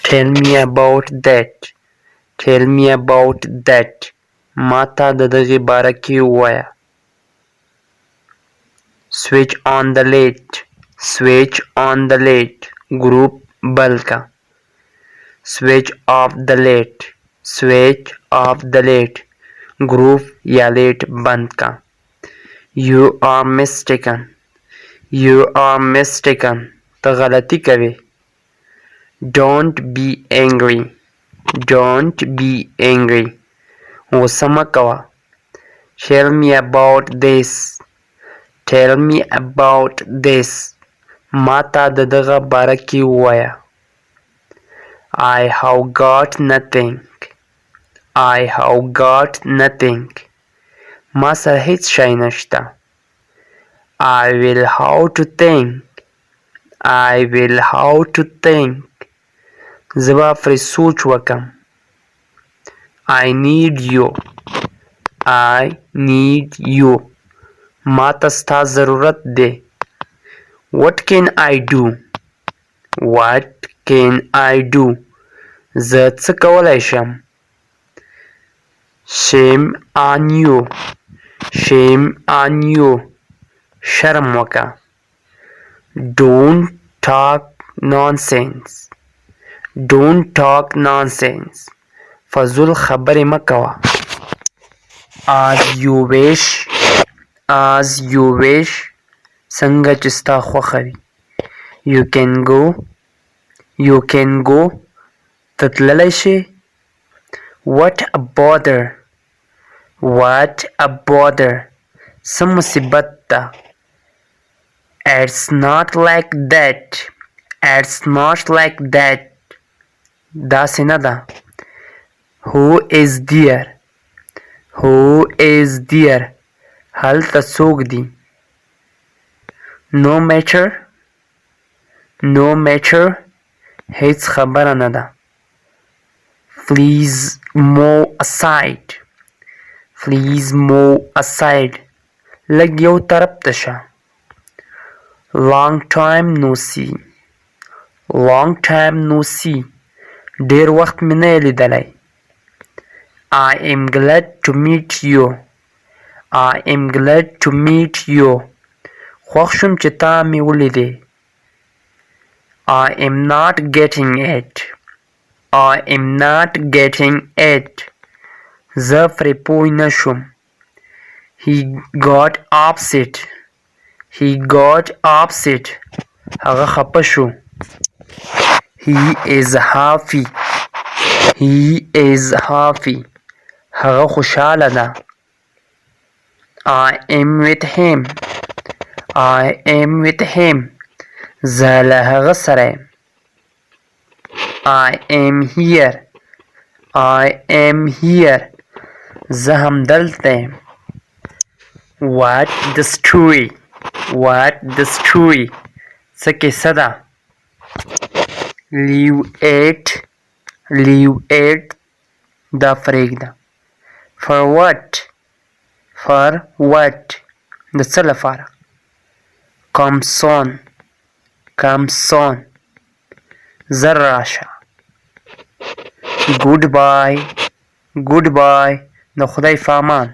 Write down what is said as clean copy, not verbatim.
Tell me about that. Tell me about that. ما ته د دغې باره کې ووایه. Switch on the light. Switch on the light. ګروپ بل کا. Switch off the light. Switch off the light. ګروپ یا لیټ بند کا. You are mistaken. You are mistaken. ته غلطی کوي. Don't be angry. Don't be angry. غصه مه کوه. Tell me about this. Tell me about this. ما ته د دغه باره کې ووایه. I have got nothing. I have got nothing. ما سره هیڅ شی نشته. I will have to think. I will have to think. زه به پرې سوچ وکم. I need you. I need you. ما ته ستا ضرورت دی. What can I do? What can I do? زه څه کولی شم. Shame on you. Shame on you. شرم وکه. Don't talk nonsense. Don't talk nonsense. فضول خبرې مه کوه. As you wish. As you wish. څنګه چې ستا خوښه وي. You can go. You can go. ته تللی شې. What a bother. What a bother. څه مصیبت ده. It's not like that. It's not like that. داسې نه ده. Who is there? Who is there? هلته څوک دی. No matter. No matter. هیڅ خبره نه ده. Please move aside. Please move aside. لږ یو طرف ته شه. Long time no see. Long time no see. ډېر وخت مې نه یې لیدلی. I am glad to meet you. I am glad to meet you. خوښ شوم چې تا مې ولیدې. I am not getting it. I am not getting it. زه پرې پوه نه شوم. He got upset. He got upset. هغه خفه شو. He is happy. He is happy. هغه خوشحاله ده. I am with him. I am with him. زه له هغه سره یم. I am here. I am here. زه همدلته یم. What the story? What the story? څه کیسه ده. Leave it. Leave it. دا پرېږده. For what? For what? د څه لپاره. Come soon. Come soon. زر راشه. Goodbye. Goodbye. د خدای په امان.